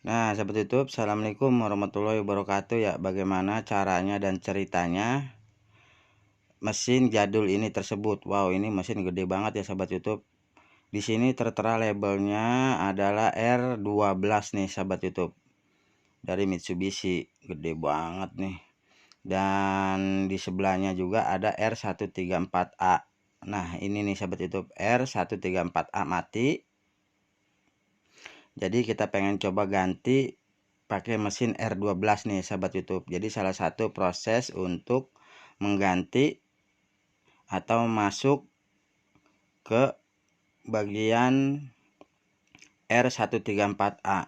Nah, sahabat YouTube, Assalamualaikum warahmatullahi wabarakatuh ya. Bagaimana caranya dan ceritanya mesin jadul ini tersebut? Wow, ini mesin gede banget ya sahabat YouTube. Di sini tertera labelnya adalah R12 nih sahabat YouTube. Dari Mitsubishi, gede banget nih. Dan di sebelahnya juga ada R134A. Nah, ini nih sahabat YouTube, R134A mati. Jadi kita pengen coba ganti pakai mesin R12 nih sahabat YouTube. Jadi salah satu proses untuk mengganti atau masuk ke bagian R134A,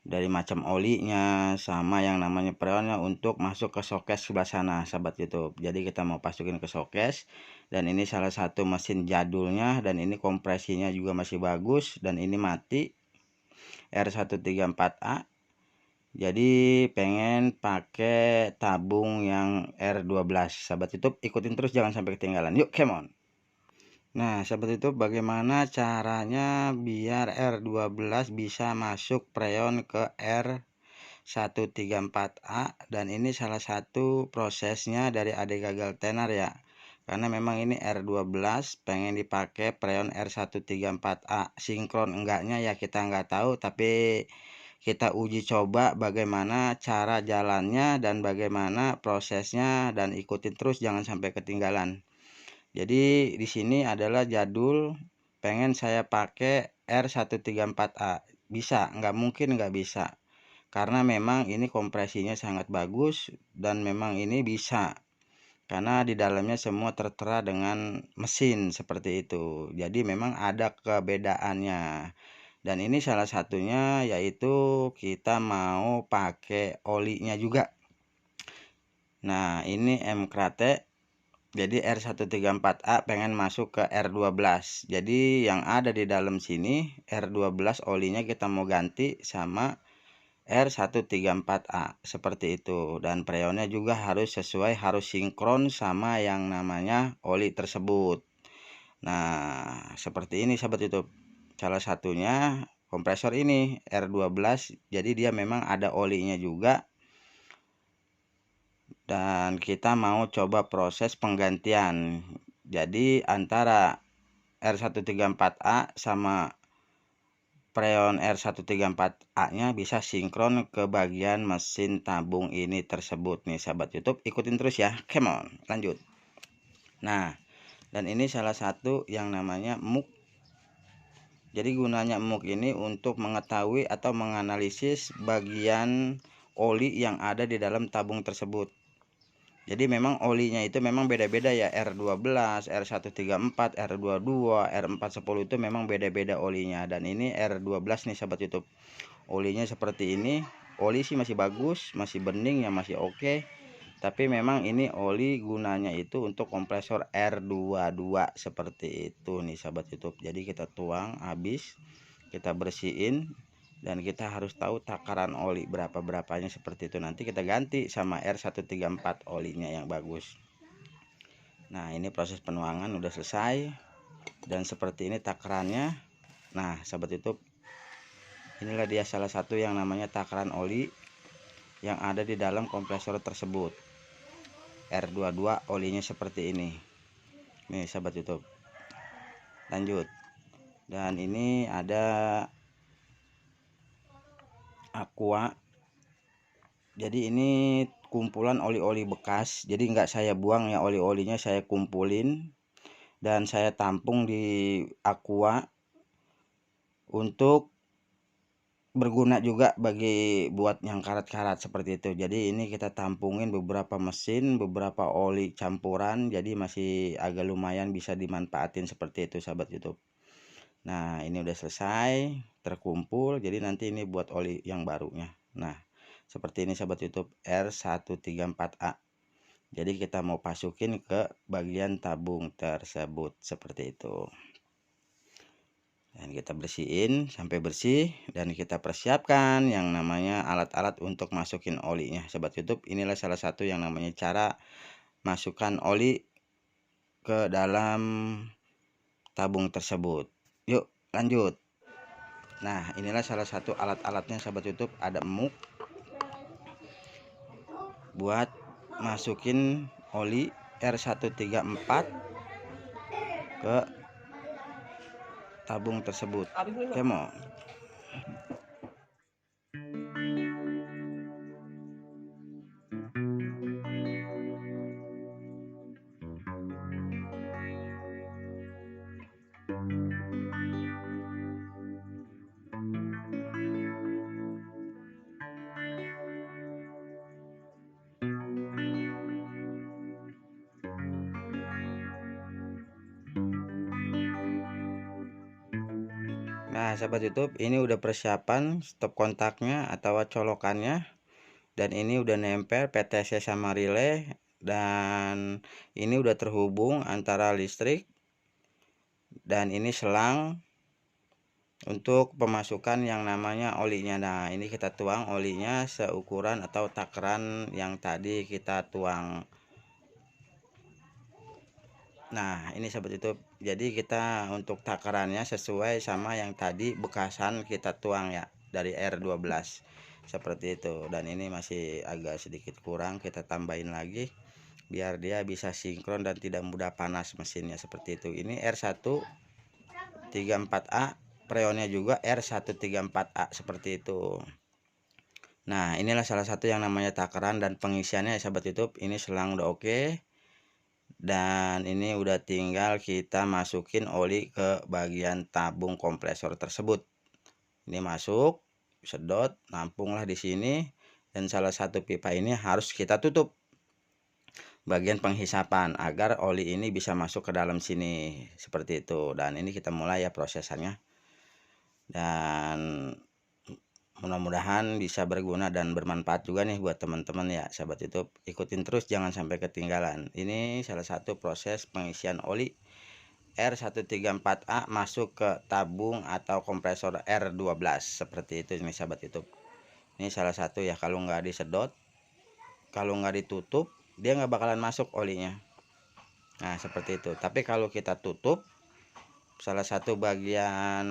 dari macam olinya sama yang namanya freonnya untuk masuk ke showcase sebelah sana sahabat YouTube. Jadi kita mau masukin ke showcase, dan ini salah satu mesin jadulnya, dan ini kompresinya juga masih bagus, dan ini mati R134A. Jadi pengen pakai tabung yang R12 sahabat YouTube, ikutin terus jangan sampai ketinggalan. Yuk, come on. Nah sahabat YouTube, bagaimana caranya biar R12 bisa masuk freon ke R134A, dan ini salah satu prosesnya dari adik gagal tenar ya, karena memang ini R12 pengen dipakai freon R134A. Sinkron enggaknya ya kita nggak tahu, tapi kita uji coba bagaimana cara jalannya dan bagaimana prosesnya, dan ikutin terus jangan sampai ketinggalan. Jadi di sini adalah jadul, pengen saya pakai R134A. Bisa, nggak mungkin nggak bisa. Karena memang ini kompresinya sangat bagus, dan memang ini bisa. Karena di dalamnya semua tertera dengan mesin seperti itu. Jadi memang ada kebedaannya. Dan ini salah satunya yaitu kita mau pakai olinya juga. Nah, ini Mkrate. Jadi R134A pengen masuk ke R12. Jadi yang ada di dalam sini R12 olinya kita mau ganti sama R134A seperti itu. Dan freonnya juga harus sesuai, harus sinkron sama yang namanya oli tersebut. Nah, seperti ini sahabat YouTube. Salah satunya kompresor ini R12. Jadi dia memang ada olinya juga. Dan kita mau coba proses penggantian. Jadi antara R134A sama freon R134A nya bisa sinkron ke bagian mesin tabung ini tersebut nih sahabat YouTube. Ikutin terus ya, come on, lanjut. Nah, dan ini salah satu yang namanya muk. Jadi gunanya muk ini untuk mengetahui atau menganalisis bagian oli yang ada di dalam tabung tersebut. Jadi memang olinya itu memang beda-beda ya, R12, R134, R22, R410 itu memang beda-beda olinya. Dan ini R12 nih sahabat YouTube. Olinya seperti ini. Oli sih masih bagus, masih bening ya, masih oke. Tapi memang ini oli gunanya itu untuk kompresor R22 seperti itu nih sahabat YouTube. Jadi kita tuang habis, kita bersihin, dan kita harus tahu takaran oli berapa-berapanya seperti itu. Nanti kita ganti sama R134 olinya yang bagus. Nah, ini proses penuangan udah selesai, dan seperti ini takarannya. Nah sahabat YouTube, inilah dia salah satu yang namanya takaran oli yang ada di dalam kompresor tersebut. R22 olinya seperti ini nih sahabat YouTube. Lanjut. Dan ini ada Aqua. Jadi ini kumpulan oli-oli bekas, jadi nggak saya buang ya, oli-olinya saya kumpulin dan saya tampung di Aqua untuk berguna juga bagi buat yang karat-karat seperti itu. Jadi ini kita tampungin beberapa mesin, beberapa oli campuran, jadi masih agak lumayan bisa dimanfaatin seperti itu sahabat YouTube. Nah, ini udah selesai terkumpul, jadi nanti ini buat oli yang barunya. Nah, seperti ini sahabat YouTube, R134A. Jadi kita mau masukin ke bagian tabung tersebut seperti itu. Dan kita bersihin sampai bersih, dan kita persiapkan yang namanya alat-alat untuk masukin olinya sahabat YouTube. Inilah salah satu yang namanya cara masukkan oli ke dalam tabung tersebut. Yuk lanjut. Nah, inilah salah satu alat-alatnya sahabat YouTube. Ada emuk buat masukin oli R134 ke tabung tersebut. Oke, mau. Nah, sahabat YouTube, ini udah persiapan stop kontaknya atau colokannya, dan ini udah nempel PTC sama relay, dan ini udah terhubung antara listrik, dan ini selang untuk pemasukan yang namanya olinya. Nah, ini kita tuang olinya seukuran atau takaran yang tadi kita tuang. Nah, ini sahabat YouTube, jadi kita untuk takarannya sesuai sama yang tadi bekasan kita tuang ya, dari R12 seperti itu. Dan ini masih agak sedikit kurang, kita tambahin lagi biar dia bisa sinkron dan tidak mudah panas mesinnya seperti itu. Ini R134A, freonnya juga R134A seperti itu. Nah, inilah salah satu yang namanya takaran dan pengisiannya ya sahabat YouTube. Ini selang udah oke, dan ini udah tinggal kita masukin oli ke bagian tabung kompresor tersebut. Ini masuk, sedot, nampunglah di sini, dan salah satu pipa ini harus kita tutup bagian penghisapan agar oli ini bisa masuk ke dalam sini seperti itu. Dan ini kita mulai ya prosesannya, dan mudah-mudahan bisa berguna dan bermanfaat juga nih buat teman-teman ya sahabat YouTube. Ikutin terus, jangan sampai ketinggalan. Ini salah satu proses pengisian oli R134A masuk ke tabung atau kompresor R12 seperti itu nih sahabat YouTube. Ini salah satu ya, kalau nggak disedot, kalau nggak ditutup, dia nggak bakalan masuk olinya. Nah, seperti itu. Tapi kalau kita tutup salah satu bagian,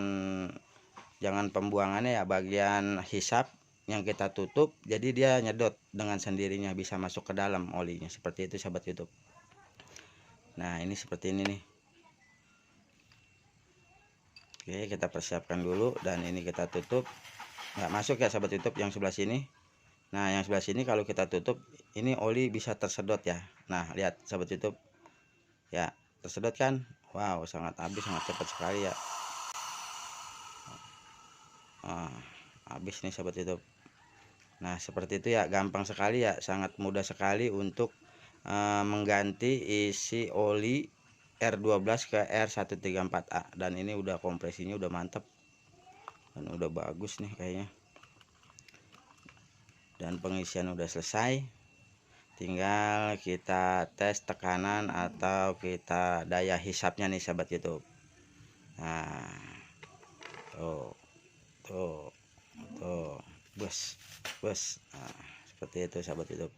jangan pembuangannya ya, bagian hisap yang kita tutup, jadi dia nyedot dengan sendirinya, bisa masuk ke dalam olinya seperti itu sahabat YouTube. Nah, ini seperti ini nih. Oke, kita persiapkan dulu, dan ini kita tutup, nggak masuk ya sahabat YouTube yang sebelah sini. Nah, yang sebelah sini kalau kita tutup, ini oli bisa tersedot ya. Nah, lihat sahabat YouTube ya, tersedot kan. Wow, sangat habis, sangat cepat sekali ya. Habis nih sahabat YouTube. Nah, seperti itu ya, gampang sekali ya, sangat mudah sekali untuk mengganti isi oli R12 ke R134A. Dan ini udah kompresinya udah mantap dan udah bagus nih kayaknya, dan pengisian udah selesai. Tinggal kita tes tekanan atau kita daya hisapnya nih sahabat YouTube. Nah, tuh bos. Nah, seperti itu sahabat YouTube.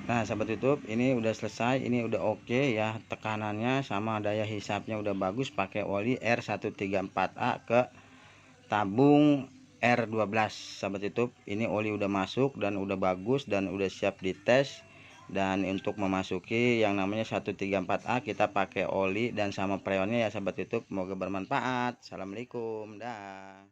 Nah, sahabat YouTube, ini udah selesai, ini udah oke ya, tekanannya sama daya hisapnya udah bagus, pakai oli R134A ke tabung R12 sahabat YouTube. Ini oli udah masuk dan udah bagus dan udah siap dites. Dan untuk memasuki yang namanya 134A, kita pakai oli dan sama freonnya ya sahabat YouTube. Semoga bermanfaat. Assalamualaikum, dah.